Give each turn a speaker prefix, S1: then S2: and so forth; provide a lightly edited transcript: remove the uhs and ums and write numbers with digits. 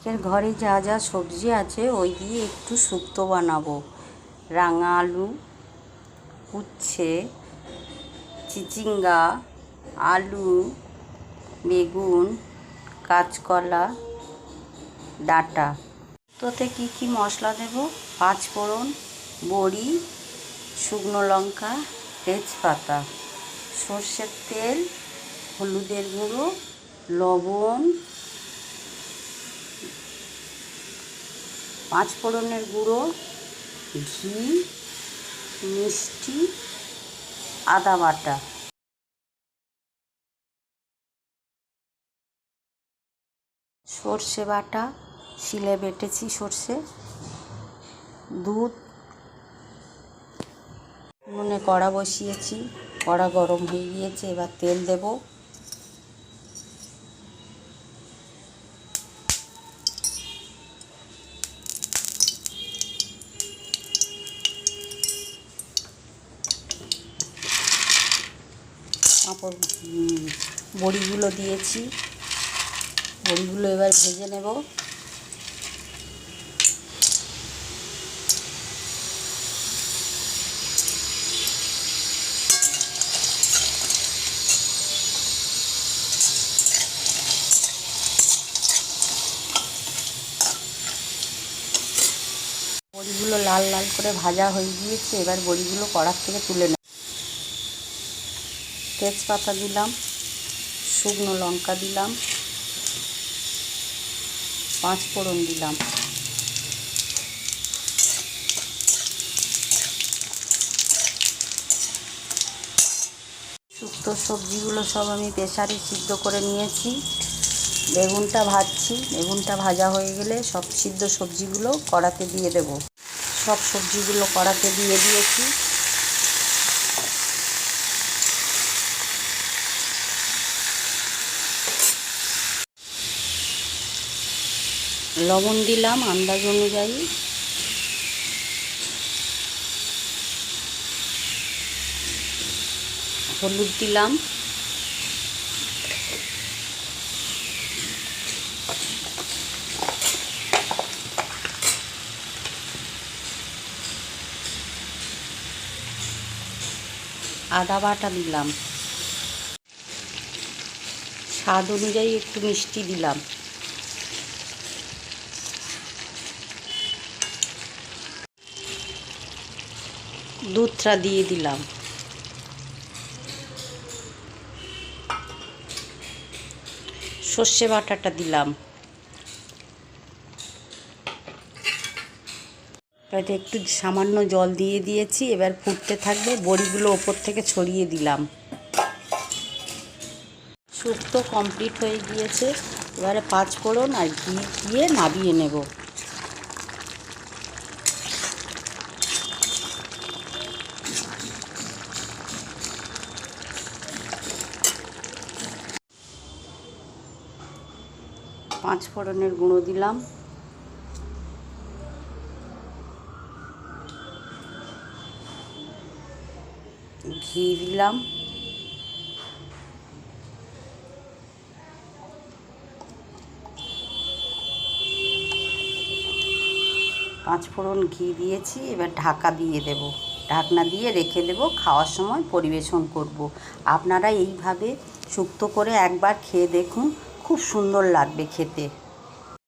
S1: আজকের ঘরে যা যা সবজি আছে ওই দিয়ে একটু শুক্তো বানাবো। রাঙা আলু, উচ্ছে, চিচিঙ্গা, আলু, বেগুন, কাঁচকলা, ডাঁটা। তোতে কি কি মশলা দেব? 5 ফোড়ন, বড়ি, শুকনো লঙ্কা, তেজপাতা, সর্ষের তেল, হলুদের গুঁড়ো, লবণ, 5 ফোড়নের গুঁড়ো, ঘি, মিষ্টি, আদা বাটা। সর্ষে বাটা, শিলে বেটেছি সর্ষে, দুধ, নুনে কড়া বসিয়েছি, কড়া গরম হয়ে গিয়েছে, এবার তেল দেব। তারপর বড়িগুলো দিয়েছি, বড়িগুলো এবার ভেজে নেব। বড়িগুলো লাল লাল করে ভাজা হয়ে গিয়েছে, এবার বড়িগুলো কড়ার থেকে তুলে নেব। তেজপাতা দিলাম, শুকনো লঙ্কা দিলাম, 5 ফোড়ন দিলাম, শুক্তো সবজিগুলো সব আমি প্রেসারে সিদ্ধ করে নিয়েছি। বেগুনটা ভাজছি, বেগুনটা ভাজা হয়ে গেলে সব সিদ্ধ সবজিগুলো কড়াতে দিয়ে দেব। সব সবজিগুলো কড়াতে দিয়ে দিয়েছি। লবণ দিলাম আন্দাজ অনুযায়ী, হলুদ দিলাম, আদা বাটা দিলাম, স্বাদ অনুযায়ী একটু মিষ্টি দিলাম, দুধটা দিয়ে দিলাম, সর্ষে বাটাটা দিলাম। এতে একটু সামান্য জল দিয়ে দিয়েছি, এবার ফুটতে থাকবে। বড়িগুলো ওপর থেকে ছড়িয়ে দিলাম। শুক্তো কমপ্লিট হয়ে গিয়েছে, এবারে 5 ফোড়ন আর ঘি দিয়ে নাবিয়ে নেব। পাঁচ ফোড়নের গুঁড়ো দিলাম, ঘি দিলাম, পাঁচ ফোড়ন ঘি দিয়েছি, এবার ঢাকা দিয়ে দেব। ঢাকনা দিয়ে রেখে দেব, খাওয়ার সময় পরিবেশন করব। আপনারা এইভাবে শুক্তো করে একবার খেয়ে দেখুন, খুব সুন্দর লাগবে খেতে।